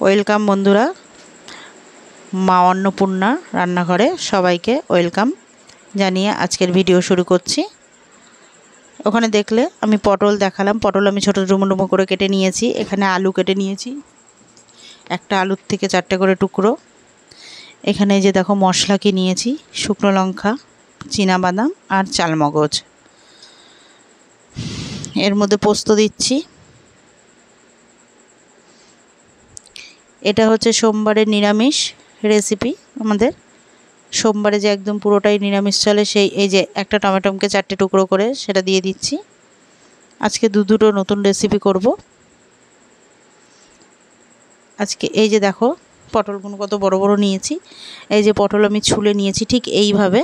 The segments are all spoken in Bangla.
ওয়েলকাম বন্ধুরা, মা অন্নপূর্ণা রান্নাঘরে সবাইকে ওয়েলকাম জানিয়ে আজকের ভিডিও শুরু করছি। ওখানে দেখলে আমি পটল দেখালাম। পটল আমি ছোটো ডুমো ডুমো করে কেটে নিয়েছি। এখানে আলু কেটে নিয়েছি, একটা আলুর থেকে 4টে করে টুকরো। এখানে যে দেখো মশলা কি নিয়েছি, শুকনো লঙ্কা, চীনাবাদাম আর চালমগজ। এর মধ্যে পোস্ত দিচ্ছি। এটা হচ্ছে সোমবারের নিরামিষ রেসিপি। আমাদের সোমবারে যে একদম পুরোটাই নিরামিষ চলে, সেই এই যে একটা টমেটোকে 4টে টুকরো করে সেটা দিয়ে দিচ্ছি। আজকে দুটো নতুন রেসিপি করব। আজকে এই যে দেখো পটলগুলো কত বড় বড় নিয়েছি। এই যে পটল আমি ছুলে নিয়েছি ঠিক এইভাবে।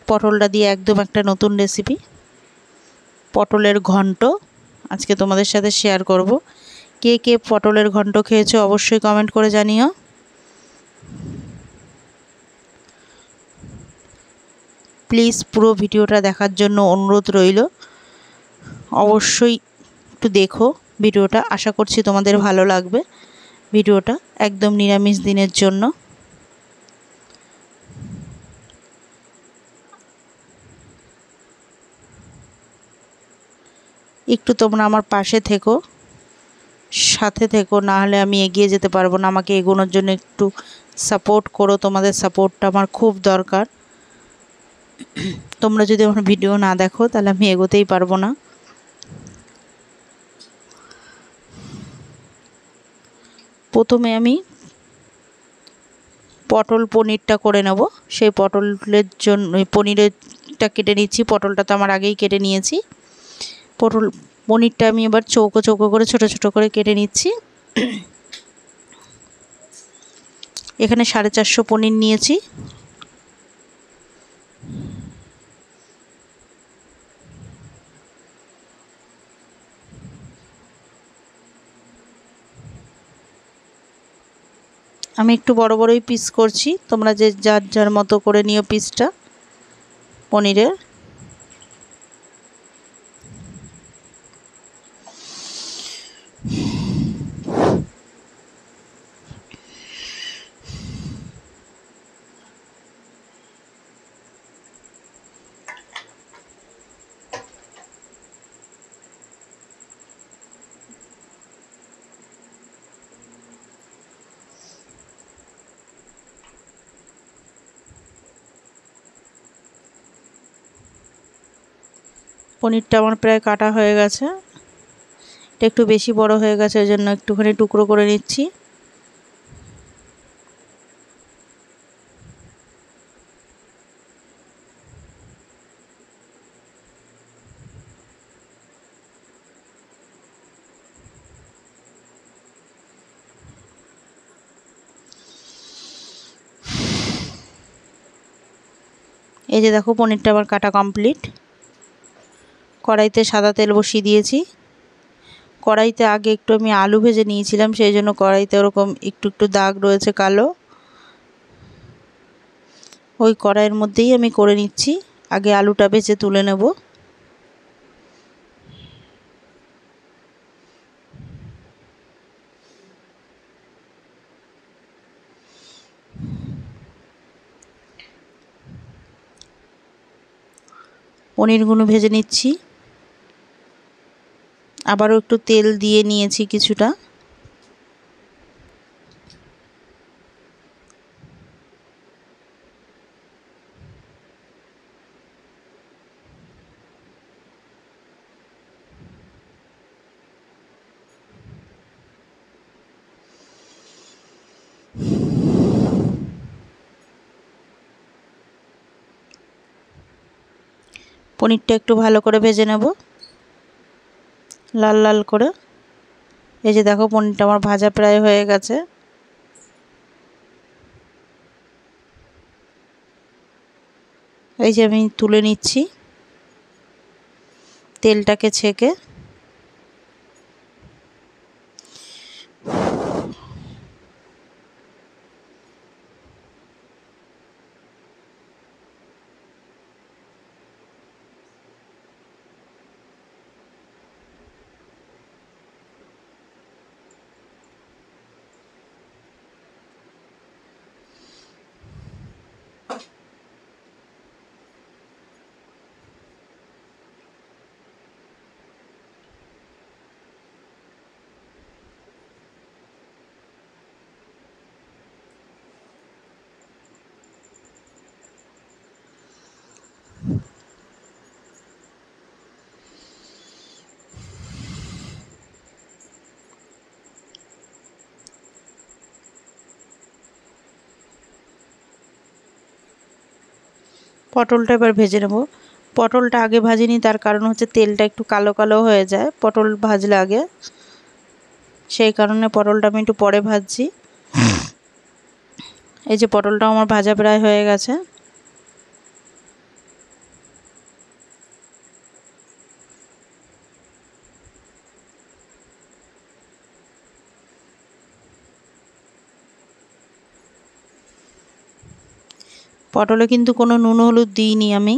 পটলটা দিয়ে একদম একটা নতুন রেসিপি, পটলের ঘন্ট আজকে তোমাদের সাথে শেয়ার করব। কে কে পটলের ঘন্ট খেয়েছো অবশ্যই কমেন্ট করে জানিও। প্লিজ পুরো ভিডিওটা দেখার জন্য অনুরোধ রইল। অবশ্যই একটু দেখো ভিডিওটা, আশা করছি তোমাদের ভালো লাগবে। ভিডিওটা একদম নিরামিষ দিনের জন্য। একটু তোমরা আমার পাশে থেকো, সাথে থেকো, না হলে আমি এগিয়ে যেতে পারবো না। আমাকে এগোনোর জন্য একটু সাপোর্ট করো, তোমাদের সাপোর্টটা আমার খুব দরকার। তোমরা যদি আমার ভিডিও না দেখো তাহলে আমি এগোতেই পারবো না। প্রথমে আমি পটল পনিরটা করে নেব। সেই পটলের জন্য পনিরটা কেটে নিচ্ছি। পটলটা তো আমার আগেই কেটে নিয়েছি। পনিরটা আমি এবার চৌকো চৌকো করে ছোট ছোট করে কেটে নিচ্ছি। এখানে 450 পনির নিয়েছি। আমি একটু বড় বড়ই পিস করছি, তোমরা যে যার যার মতো করে নিও পিসটা পনিরের। পনিরটা আমার প্রায় কাটা হয়ে গেছে। এটা একটু বেশি বড় হয়ে গেছে, ওই জন্য একটুখানি টুকরো করে নিচ্ছি। এই যে দেখো পনিরটা আমার কাটা কমপ্লিট। কড়াইতে সাদা তেল বসিয়ে দিয়েছি। কড়াইতে আগে একটু আমি আলু ভেজে নিয়েছিলাম, সেই জন্য কড়াইতে ওরকম একটু একটু দাগ রয়েছে কালো। ওই কড়াইয়ের মধ্যেই আমি করে নিচ্ছি। আগে আলুটা ভেজে তুলে নেব। পনিরগুলো ভেজে নিচ্ছি। আবারও একটু তেল দিয়ে নিয়েছি কিছুটা। পনিরটা একটু ভালো করে ভেজে নেব, লাল লাল করে। এই যে দেখো পনিরটা আমার ভাজা প্রায় হয়ে গেছে। এই যে আমি তুলে নিচ্ছি তেলটাকে ছেঁকে। পটলটা এবার ভেজে নেব। পটলটা আগে ভাজিনি, তার কারণ হচ্ছে তেলটা একটু কালো কালো হয়ে যায় পটল ভাজলে আগে, সেই কারণে পটলটা আমি একটু পরে ভাজছি। এই যে পটলটাও আমার ভাজা প্রায় হয়ে গেছে। পটলে কিন্তু কোনো নুন হলুদ দিইনি আমি।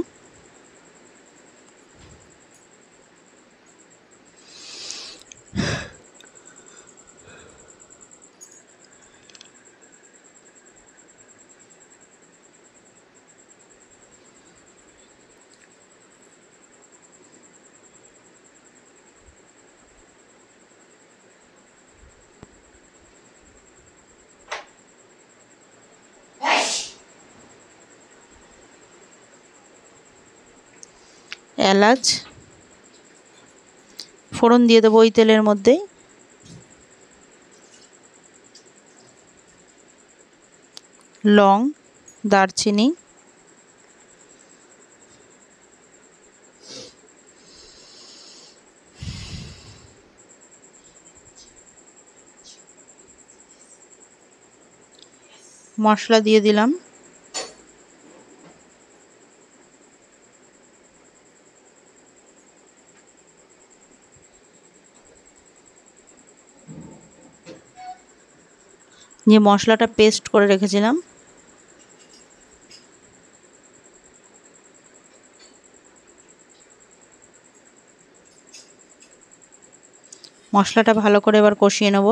এলাচ ফোড়ন দিয়ে দেবো ওই তেলের মধ্যেই। লং, দারচিনি, মশলা দিয়ে দিলাম। যে মশলাটা পেস্ট করে রেখেছিলাম মশলাটা ভালো করে এবার কষিয়ে নেব।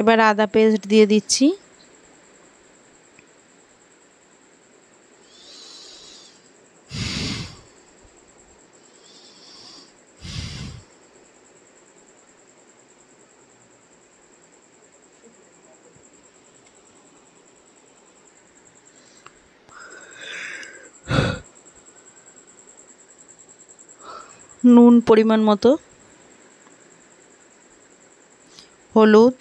এবার আদা পেস্ট দিয়ে দিচ্ছি। নুন পরিমাণ মতো, হলুদ,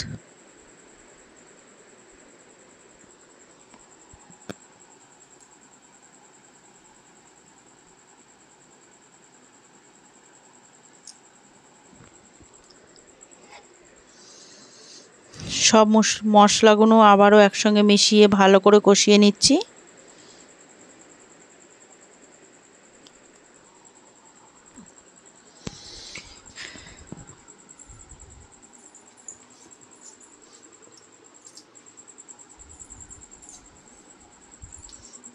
সব মশলাগুলো আবারও একসঙ্গে মিশিয়ে ভালো করে কষিয়ে নিচ্ছি।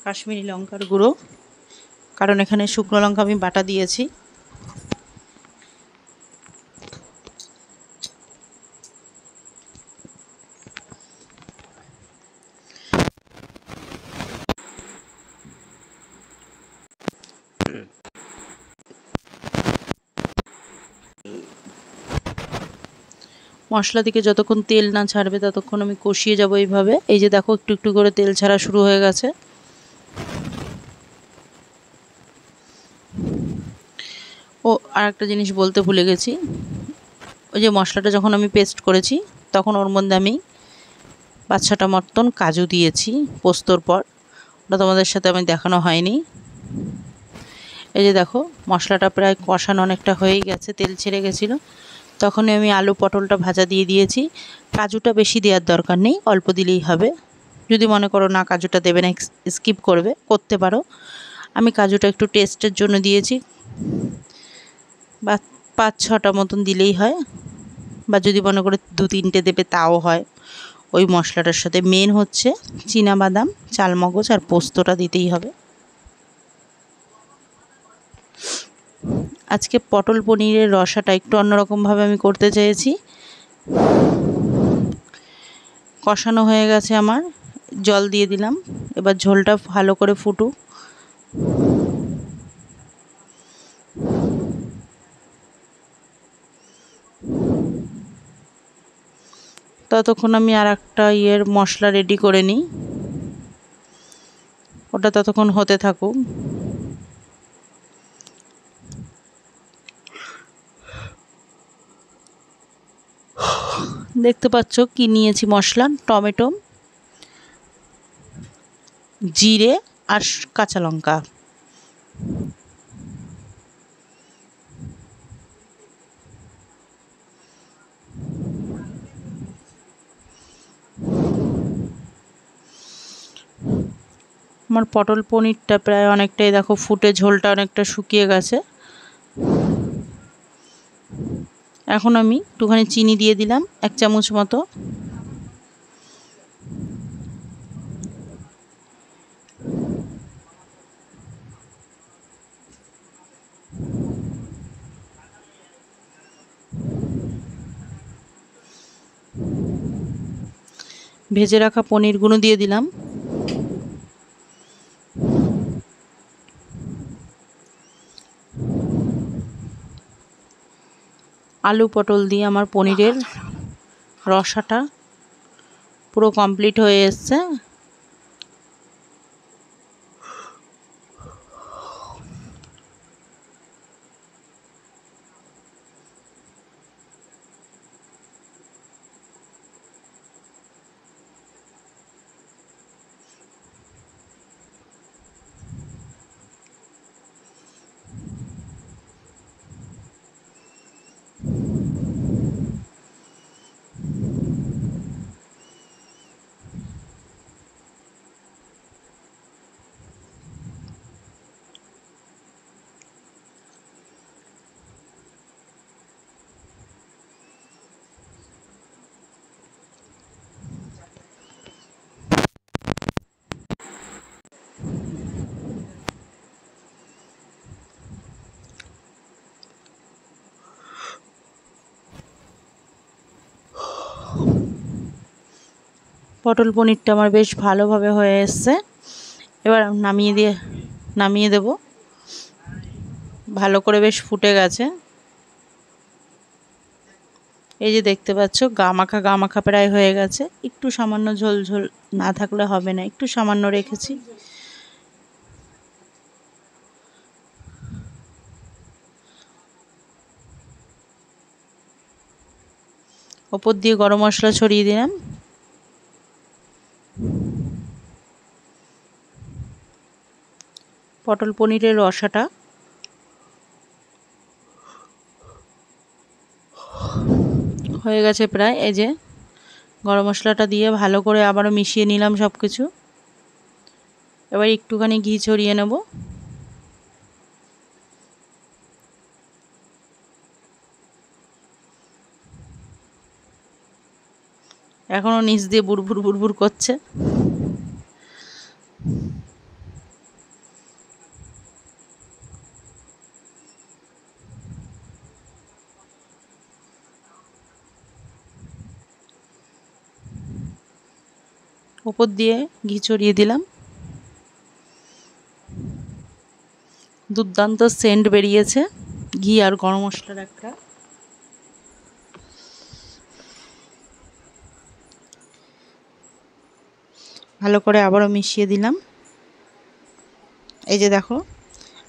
কাশ্মীরি লঙ্কার গুঁড়ো, কারণ এখানে শুকনো লঙ্কা আমি বাটা দিয়েছি। মশলা থেকে যতক্ষণ তেল না ছাড়বে ততক্ষণ আমি কষিয়ে যাব এইভাবে। এই যে দেখো একটু একটু করে তেল ছাড়া শুরু হয়ে গেছে। ও আর একটা জিনিস বলতে ভুলে গেছি, ওই যে মশলাটা যখন আমি পেস্ট করেছি তখন ওর মধ্যে আমি 5-6টা মতন কাজু দিয়েছি পোস্তর পর, ওটা তোমাদের সাথে আমি দেখানো হয়নি। এই যে দেখো মশলাটা প্রায় কষানো অনেকটা হয়েই গেছে, তেল ছেড়ে গেছিলো, তখনই আমি আলু পটলটা ভাজা দিয়ে দিয়েছি। কাজুটা বেশি দেওয়ার দরকার নেই, অল্প দিলেই হবে। যদি মনে করো না কাজুটা দেবে না, স্কিপ করতে পারো। আমি কাজুটা একটু টেস্টের জন্য দিয়েছি, বা 5-6টা মতন দিলেই হয়, বা যদি মনে করে 2-3টে দেবে তাও হয়। ওই মশলাটার সাথে মেন হচ্ছে চীনাবাদাম, চালমগজ আর পোস্তটা দিতেই হবে। আজকে পটল পনিরের রসাটা একটু অন্যরকমভাবে আমি করতে চেয়েছি। কষানো হয়ে গেছে আমার, জল দিয়ে দিলাম। এবার ঝোলটা ভালো করে ফুটুক। ততক্ষণ আমি আর একটা মশলা রেডি করে নিই, ওটা ততক্ষণ হতে থাকুক। দেখতে পাচ্ছ কি নিয়েছি মশলা, টমেটো, জিরে আর কাঁচা লঙ্কা। আমার পটল পনিরটা প্রায় অনেকটাই দেখো ফুটে ঝোলটা অনেকটা শুকিয়ে গেছে। এখন আমি একটুখানি চিনি দিয়ে দিলাম, 1 চামচ মতো। ভেজে রাখা পনিরগুলো দিয়ে দিলাম। আলু পটল দিয়ে আমার পনিরের রসাটা পুরো কমপ্লিট হয়ে এসছে। পটল পনিরটা আমার বেশ ভালোভাবে হয়ে এসছে। এবার নামিয়ে দেব। ভালো করে বেশ ফুটে গেছে। এই যে দেখতে পাচ্ছ গা মাখা প্রায় হয়ে গেছে। একটু সামান্য ঝোল ঝোল না থাকলে হবে না, একটু সামান্য রেখেছি। ওপর দিয়ে গরম মশলা ছড়িয়ে দিলাম। পটল পনিরের রসাটা হয়ে গেছে প্রায়। এই যে গরম মশলাটা দিয়ে ভালো করে আবারও মিশিয়ে নিলাম সব কিছু। এবার একটুখানি ঘি ছড়িয়ে নেব। এখনও নিচ দিয়ে বুড়বুড় বুড়বুড় করছে। উপর দিয়ে ঘি ছড়িয়ে দিলাম। দুর্দান্ত সেন্ট বেরিয়েছে ঘি আর গরম মশলার একটা। ভালো করে আবারও মিশিয়ে দিলাম। এই যে দেখো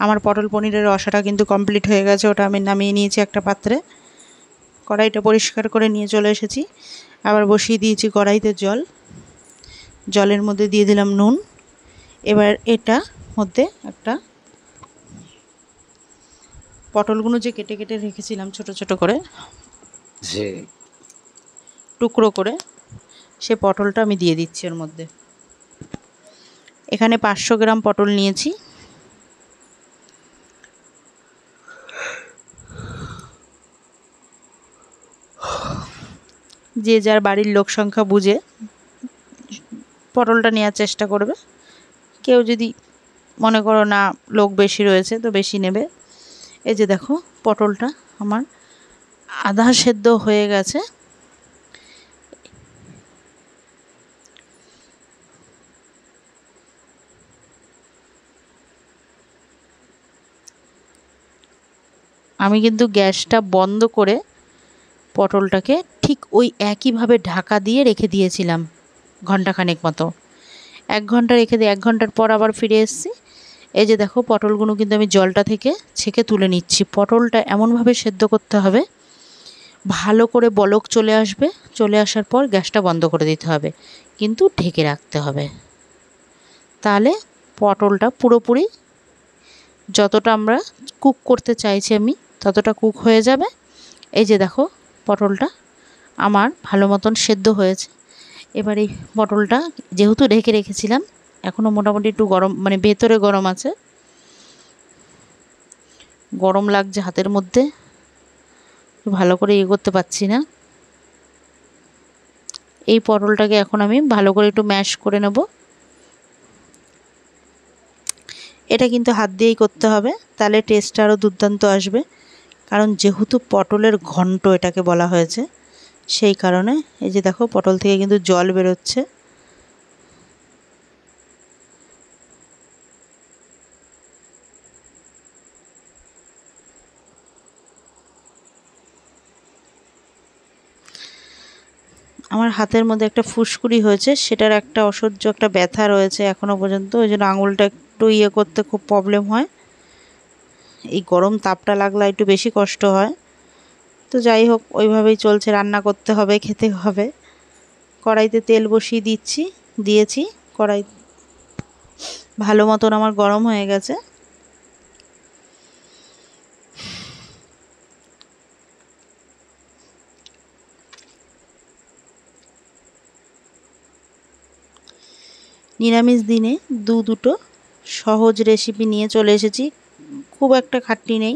আমার পটল পনিরের রসাটা কিন্তু কমপ্লিট হয়ে গেছে। ওটা আমি নামিয়ে নিয়েছি একটা পাত্রে। কড়াইটা পরিষ্কার করে নিয়ে চলে এসেছি। আবার বসিয়ে দিয়েছি কড়াইতে জল। জলের মধ্যে দিয়ে দিলাম নুন। এবার এটা মধ্যে একটা পটলগুলো যে কেটে কেটে রেখেছিলাম ছোট ছোট করে টুকরো করে, সে পটলটা আমি দিয়ে দিচ্ছি ওর মধ্যে। এখানে 500 গ্রাম পটল নিয়েছি। যে যার বাড়ির লোক সংখ্যা বুঝে পটলটা নেওয়ার চেষ্টা করবে। কেউ যদি মনে করো না লোক বেশি রয়েছে তো বেশি নেবে। এই যে দেখো পটলটা আমার আধা সেদ্ধ হয়ে গেছে। আমি কিন্তু গ্যাসটা বন্ধ করে পটলটাকে ঠিক ওই একইভাবে ঢাকা দিয়ে রেখে দিয়েছিলাম ঘন্টাখানেক মতো। 1 ঘন্টা রেখে দিয়ে 1 ঘন্টার পর আবার ফিরে এসেছি। এই যে দেখো পটলগুলো কিন্তু আমি জলটা থেকে ছেঁকে তুলে নিচ্ছি। পটলটা এমনভাবে সেদ্ধ করতে হবে ভালো করে বলক চলে আসবে, চলে আসার পর গ্যাসটা বন্ধ করে দিতে হবে, কিন্তু ঢেকে রাখতে হবে। তাহলে পটলটা পুরোপুরি যতটা আমরা কুক করতে চাইছি আমি ততটা কুক হয়ে যাবে। এই যে দেখো পটলটা আমার ভালো মতন সেদ্ধ হয়েছে। এবার এই পটলটা যেহেতু ঢেকে রেখেছিলাম এখনও মোটামুটি একটু গরম, মানে ভেতরে গরম আছে, গরম লাগছে হাতের মধ্যে, ভালো করে ইয়ে করতে পারছি না। এই পটলটাকে এখন আমি ভালো করে একটু ম্যাশ করে নেব। এটা কিন্তু হাত দিয়েই করতে হবে, তাহলে টেস্টটা আরও দুর্দান্ত আসবে। কারণ যেহেতু পটলের ঘন্ট এটাকে বলা হয়েছে, সেই কারণে এই যে দেখো পটল থেকে কিন্তু জল বেরোচ্ছে। আমার হাতের মধ্যে একটা ফুসকুড়ি হয়েছে, সেটার একটা অসহ্য একটা ব্যথা রয়েছে এখনও পর্যন্ত, ওই জন্য আঙুলটা একটু ইয়ে করতে খুব প্রবলেম হয়। এই গরম তাপটা লাগলে একটু বেশি কষ্ট হয়। তো যাই হোক, ওইভাবেই চলছে, রান্না করতে হবে, খেতে হবে। কড়াইতে তেল বসিয়ে দিয়েছি। কড়াই ভালো মতন আমার গরম হয়ে গেছে। নিরামিষ দিনে দুটো সহজ রেসিপি নিয়ে চলে এসেছি, খুব একটা খাটনি নেই।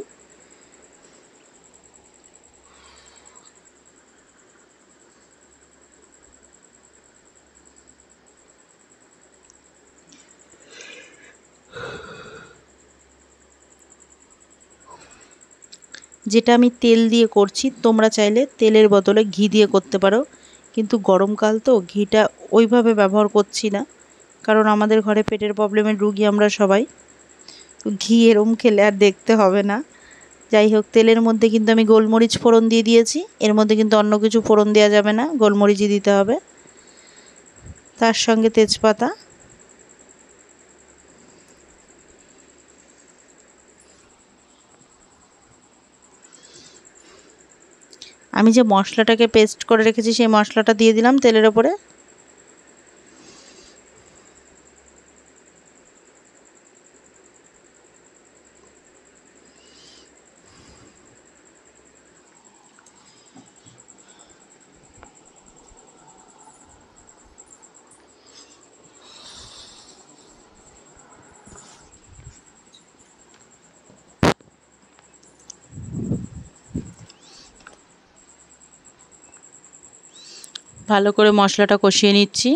যেটা আমি তেল দিয়ে করছি, তোমরা চাইলে তেলের বদলে ঘি দিয়ে করতে পারো, কিন্তু গরমকাল তো ঘিটা ওইভাবে ব্যবহার করছি না, কারণ আমাদের ঘরে পেটের প্রবলেমের রুগী আমরা সবাই, তো ঘি এরম খেলে আর দেখতে হবে না। যাই হোক, তেলের মধ্যে কিন্তু আমি গোলমরিচ ফোড়ন দিয়ে দিয়েছি। এর মধ্যে কিন্তু অন্য কিছু ফোড়ন দেওয়া যাবে না, গোলমরিচই দিতে হবে, তার সঙ্গে তেজপাতা। আমি যে মশলাটাকে পেস্ট করে রেখেছি সেই মশলাটা দিয়ে দিলাম তেলের ওপরে। ভালো করে মশলাটা কষিয়ে নিচ্ছি,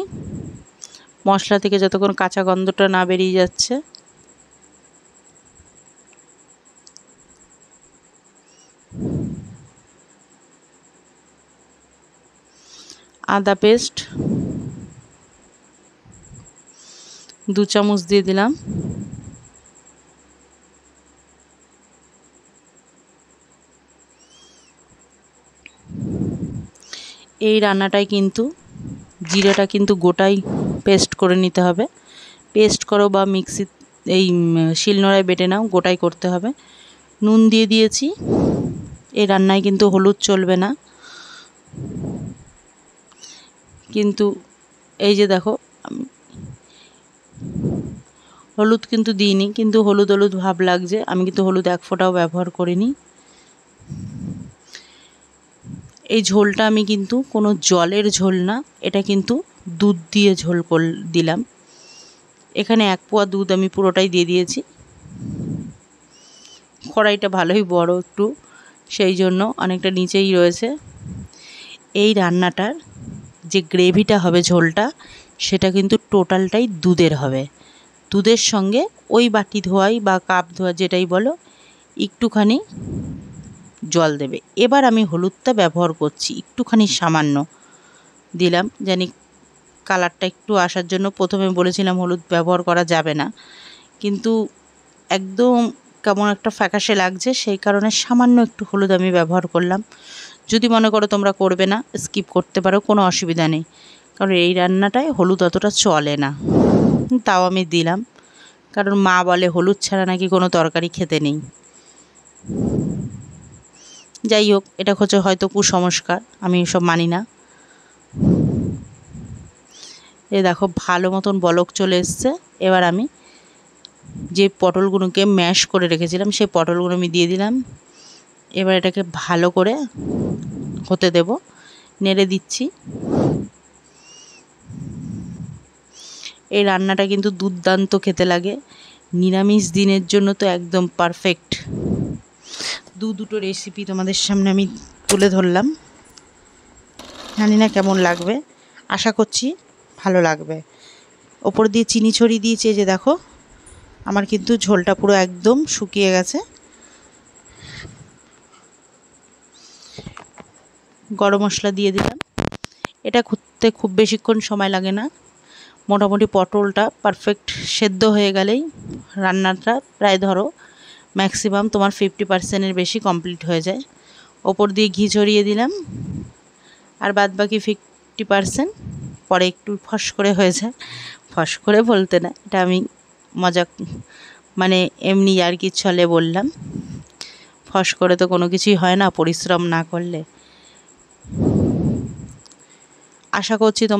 মশলা থেকে যতক্ষণ কাঁচা গন্ধটা না বেরিয়ে যাচ্ছে। আদা পেস্ট 2 চামচ দিয়ে দিলাম। এই রান্নাটায় কিন্তু জিরাটা কিন্তু গোটাই পেস্ট করে নিতে হবে, পেস্ট করো বা মিক্সি এই শিলনোড়ায় বেটে নাও, গোটাই করতে হবে। নুন দিয়ে দিয়েছি, এই রান্নায় কিন্তু হলুদ চলবে না। কিন্তু এই যে দেখো হলুদ কিন্তু দিইনি, কিন্তু হলুদ হলুদ ভাব লাগছে, আমি কিন্তু হলুদ 1 ফোঁটাও ব্যবহার করিনি। এই ঝোলটা আমি কিন্তু কোনো জলের ঝোল না, এটা কিন্তু দুধ দিয়ে ঝোল দিলাম। এখানে 1 পোয়া দুধ আমি পুরোটাই দিয়ে দিয়েছি। কড়াইটা ভালোই বড় একটু, সেই জন্য অনেকটা নিচেই রয়েছে। এই রান্নাটার যে গ্রেভিটা হবে, ঝোলটা, সেটা কিন্তু টোটালটাই দুধের হবে। দুধের সঙ্গে ওই বাটি ধোয়াই বা কাপ ধোয়া যেটাই বলো, একটুখানি জল দেবে। এবার আমি হলুদটা ব্যবহার করছি, একটুখানি সামান্য দিলাম, জানি কালারটা একটু আসার জন্য। প্রথমে বলেছিলাম হলুদ ব্যবহার করা যাবে না, কিন্তু একদম কেমন একটা ফ্যাকাশে লাগছে, সেই কারণে সামান্য একটু হলুদ আমি ব্যবহার করলাম। যদি মনে করো তোমরা করবে না, স্কিপ করতে পারো, কোনো অসুবিধা নেই, কারণ এই রান্নাটায় হলুদ অতটা চলে না। তাও আমি দিলাম, কারণ মা বলে হলুদ ছাড়া নাকি কোনো তরকারি খেতে নেই। যাই হোক, এটা হচ্ছে হয়তো কুসংস্কার, আমি সব মানি না। এ দেখো ভালো মতন বলক চলে এসছে। এবার আমি যে পটলগুলোকে ম্যাশ করে রেখেছিলাম সেই পটলগুলো আমি দিয়ে দিলাম। এবার এটাকে ভালো করে হতে দেব, নেড়ে দিচ্ছি। এই রান্নাটা কিন্তু দুর্দান্ত খেতে লাগে, নিরামিষ দিনের জন্য তো একদম পারফেক্ট। দুটো রেসিপি তোমাদের সামনে আমি তুলে ধরলাম, জানি না কেমন লাগবে, আশা করছি ভালো লাগবে। ওপর দিয়ে চিনি ছড়িয়ে দিয়েছি, যে দেখো আমার কিন্তু ঝোলটা পুরো একদম শুকিয়ে গেছে। গরম মশলা দিয়ে দিলাম। এটা করতে খুব বেশিক্ষণ সময় লাগে না, মোটামুটি পটলটা পারফেক্ট সেদ্ধ হয়ে গেলেই রান্নাটা প্রায় ধরো ম্যাক্সিমাম তোমার 50%-এর বেশি কমপ্লিট হয়ে যায়। ওপর দিয়ে ঘি ছড়িয়ে দিলাম, আর বাদ বাকি 50% পরে একটু ফস করে হয়ে যায়। ফস করে বলতে না, এটা আমি মজা মানে এমনি আর কি ছলে বললাম। ফস করে তো কোনো কিছুই হয় না পরিশ্রম না করলে। আশা করছি তোমার